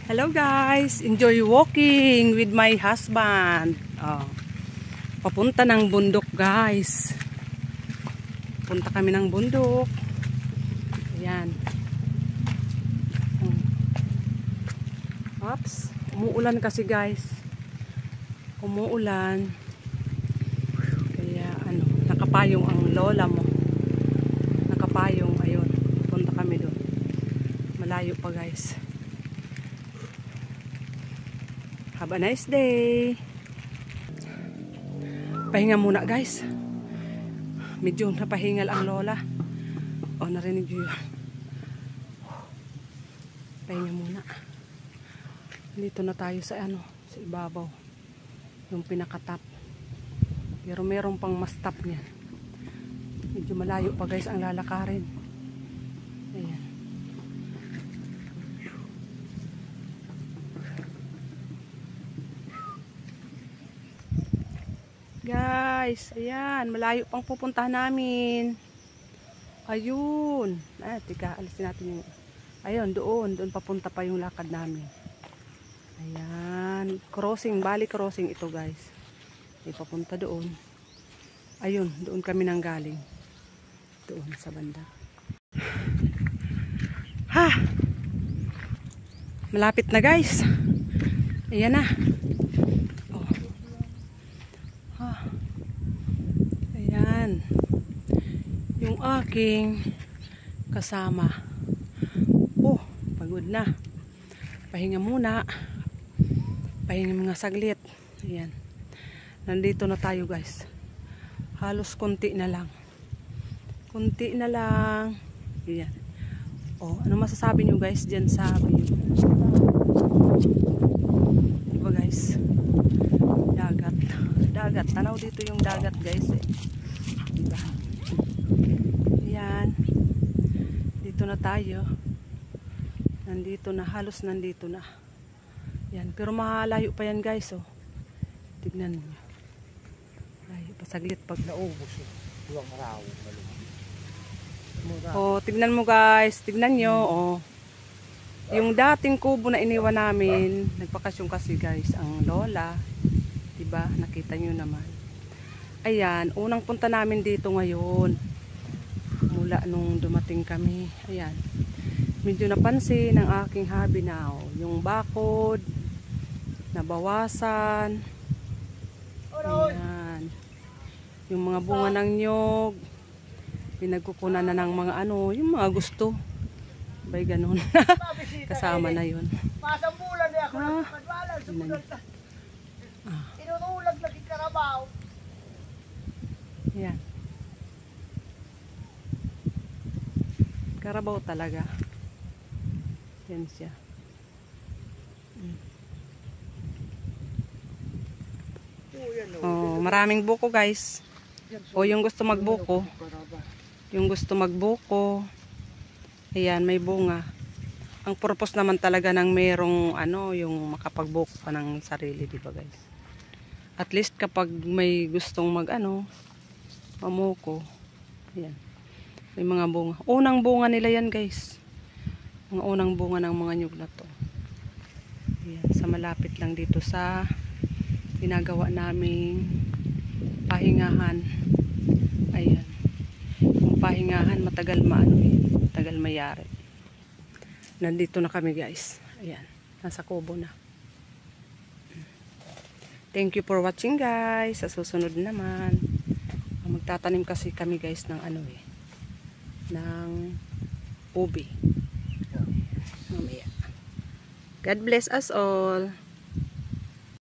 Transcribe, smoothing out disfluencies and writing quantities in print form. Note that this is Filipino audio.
Hello guys, enjoy walking with my husband. Papunta ng bundok guys. Punta kami ng bundok. Ayan. Oops, umuulan kasi guys. Umuulan. Kaya nakapayong ang lola mo. Nakapayong, ayun. Punta kami doon. Malayo pa guys. Have a nice day. Pahinga muna guys. Medyo napahingal ang lola. Narinig nyo yun. Pahinga muna. Dito na tayo sa sa ibabaw. Yung pinakatap. Pero meron pang mas top niyan. Medyo malayo pa guys ang lalakarin. Ayan. Guys, ayan, malayo pang pupuntahan namin. Ayun. Tika, alisin natin yung... Ayun, doon papunta pa yung lakad namin. Ayan, crossing, bali crossing ito guys. Papunta doon. Ayun, doon kami nang galing. Doon sa banda. Malapit na guys. Ayan na. Ayan. Yung aking kasama. Pagod na. Pahinga muna. Pahinga mga saglit. Ayan. Nandito na tayo guys. Halos konti na lang. Konti na lang. Ayan. Ano masasabi nyo guys dyan sa view? Diba guys? Dagat. Dagat. Tanaw dito yung dagat guys eh. Diba? Ayan. Dito na tayo. Nandito na. Halos nandito na. Ayan. Pero malayo pa yan guys oh. Tignan nyo. Layo pa saglit pag naubos eh. Tignan mo guys. Tignan nyo yung dating kubo na iniwan namin. Nagpakasyon kasi guys ang lola. Diba? Nakita nyo naman. Ayan, unang punta namin dito ngayon. Mula nung dumating kami. Ayan. Medyo napansin ng aking hubby na yung bakod nabawasan. Ayan. Yung mga bunga ng nyog pinagkukunan na ng mga yung mga gusto. Bay ganun. Kasama na yun. Pasambulan niya ako ng padwalan. Inunulag na kikarabaw. Yan. Karabaw talaga. Yan siya. Maraming buko guys. Yung gusto magbuko. Yung gusto magbuko. Ayan, may bunga. Ang purpose naman talaga ng merong yung makapagbuko ka ng sarili, di ba guys? At least kapag may gustong mamuko. Ayan. May mga bunga. Unang bunga nila yan guys. Mga unang bunga ng mga nyug na to. Ayan. Sa malapit lang dito sa ginagawa naming pahingahan. Ayan. Yung pahingahan matagal matagal mayari. Nandito na kami guys. Ayan. Nasa kubo na. Thank you for watching guys. Sa susunod naman. Magtatanim kasi kami guys ng ng ubi. God bless us all.